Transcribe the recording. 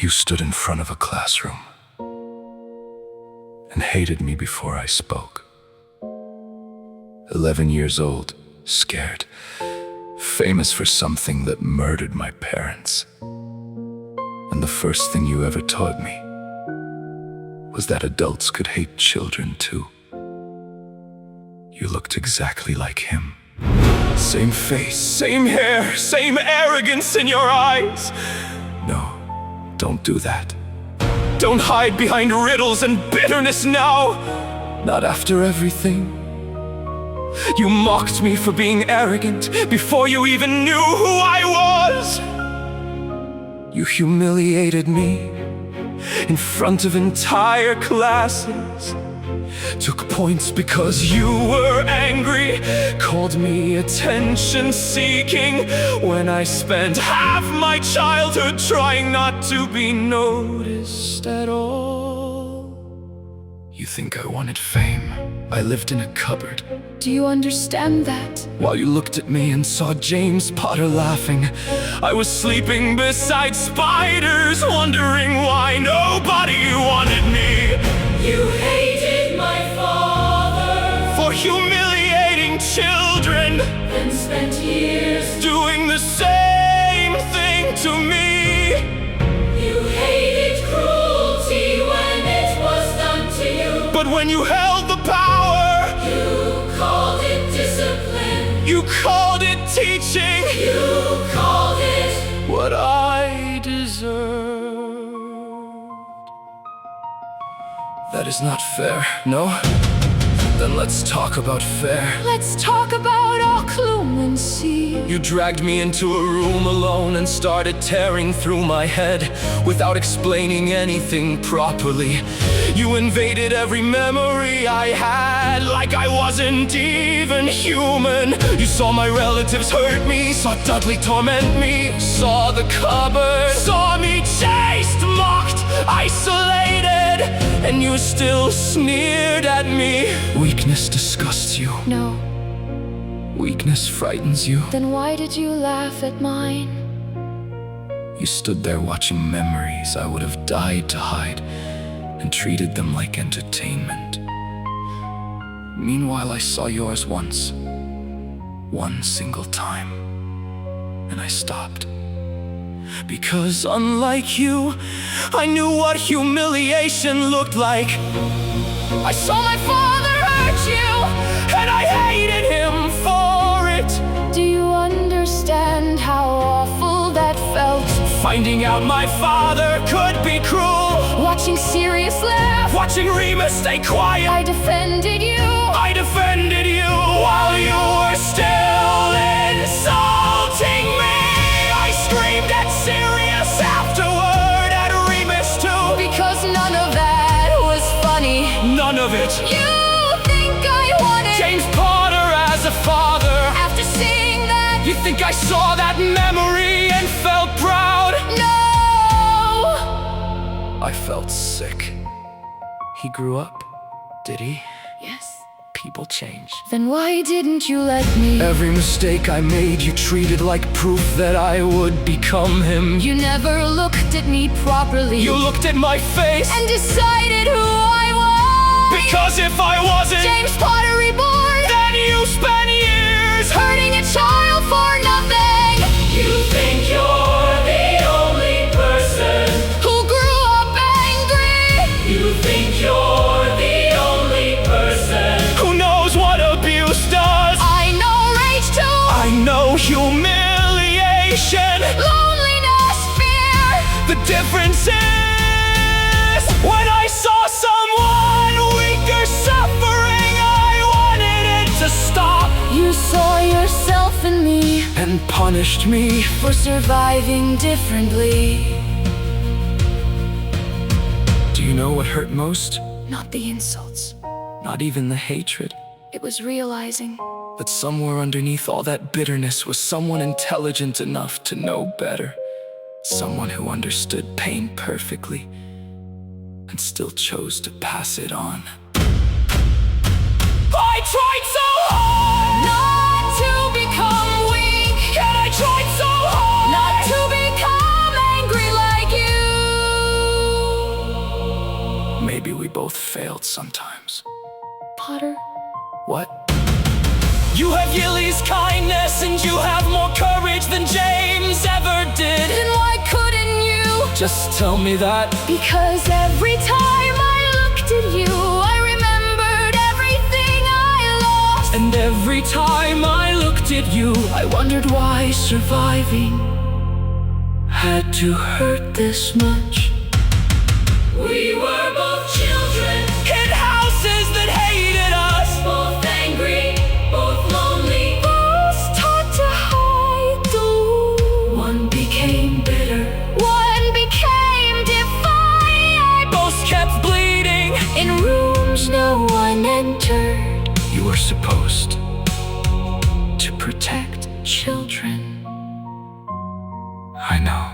You stood in front of a classroom and hated me before I spoke. 11 years old, scared, famous for something that murdered my parents. And the first thing you ever taught me was that adults could hate children too. You looked exactly like him. Same face, same hair, same arrogance in your eyes. No, don't do that. Don't hide behind riddles and bitterness now. Not after everything. You mocked me for being arrogant before you even knew who I was. You humiliated me in front of entire classes. Took points because you were angry. Called me attention-seeking when I spent half my childhood trying not to be noticed at all. You think I wanted fame? I lived in a cupboard. Do you understand that? While you looked at me and saw James Potter laughing, I was sleeping beside spiders, wondering why nobody wanted me. You hated my father For humiliating children and spent years. doing the same thing to me. You hated cruelty when it was done to you. But when you held the power, You called it discipline. you called it teaching You called it. what I deserved. That is not fair, no? Then let's talk about fair. Let's talk about our clemency. You dragged me into a room alone and started tearing through my head without explaining anything properly. You invaded every memory I had like I wasn't even human. You saw my relatives hurt me, saw Dudley torment me, saw the cupboard, saw me chased, mocked, isolated, and you still sneered at me. Weakness disgusts you. No. Weakness frightens you. Then why did you laugh at mine? You stood there watching memories I would have died to hide and treated them like entertainment. Meanwhile, I saw yours once, one single time, and I stopped. Because unlike you, I knew what humiliation looked like. I saw my father hurt you, and I hated him for it. Do you understand how awful that felt? Finding out my father could be cruel, Watching Sirius laugh. watching Remus stay quiet. I defended you. I defended you while you were still insulting me. I screamed at Sirius afterward, at Remus too. Because none of that was funny. None of it. You think I wanted James Potter as a father. after seeing that? You think I saw that memory and felt proud? No. I felt sick. He grew up, did he? Yes. People change. Then why didn't you let me? Every mistake I made you treated like proof that I would become him. You never looked at me properly. You looked at my face, and decided who I was. because if I wasn't, James Potter reborn. then you spent years Hurting a child for nothing. You think you're the only person. Who grew up angry. You think you're the only person. who knows what abuse does. I know rage too. I know humiliation. Loneliness, fear. The difference is when I saw someone weaker suffering, I wanted it to stop You saw yourself in me and punished me. for surviving differently. Do you know what hurt most? Not the insults. Not even the hatred. It was realizing That somewhere underneath all that bitterness was someone intelligent enough to know better. Someone who understood pain perfectly and still chose to pass it on. I tried so hard not to become weak. and I tried so hard Not to become angry like you. sometimes. Potter, What? You have Yili's kindness, and you have more courage than James ever did. then why couldn't you? Just tell me that. Because every time I looked at you, I remembered everything I lost. And every time I looked at you, I wondered why surviving had to hurt this much. We were both children, In houses that hated us, both angry, both lonely. Was taught to hide the wound. one became bitter, One became defiant. both kept bleeding. In rooms no one entered. You were supposed To protect Children. I know.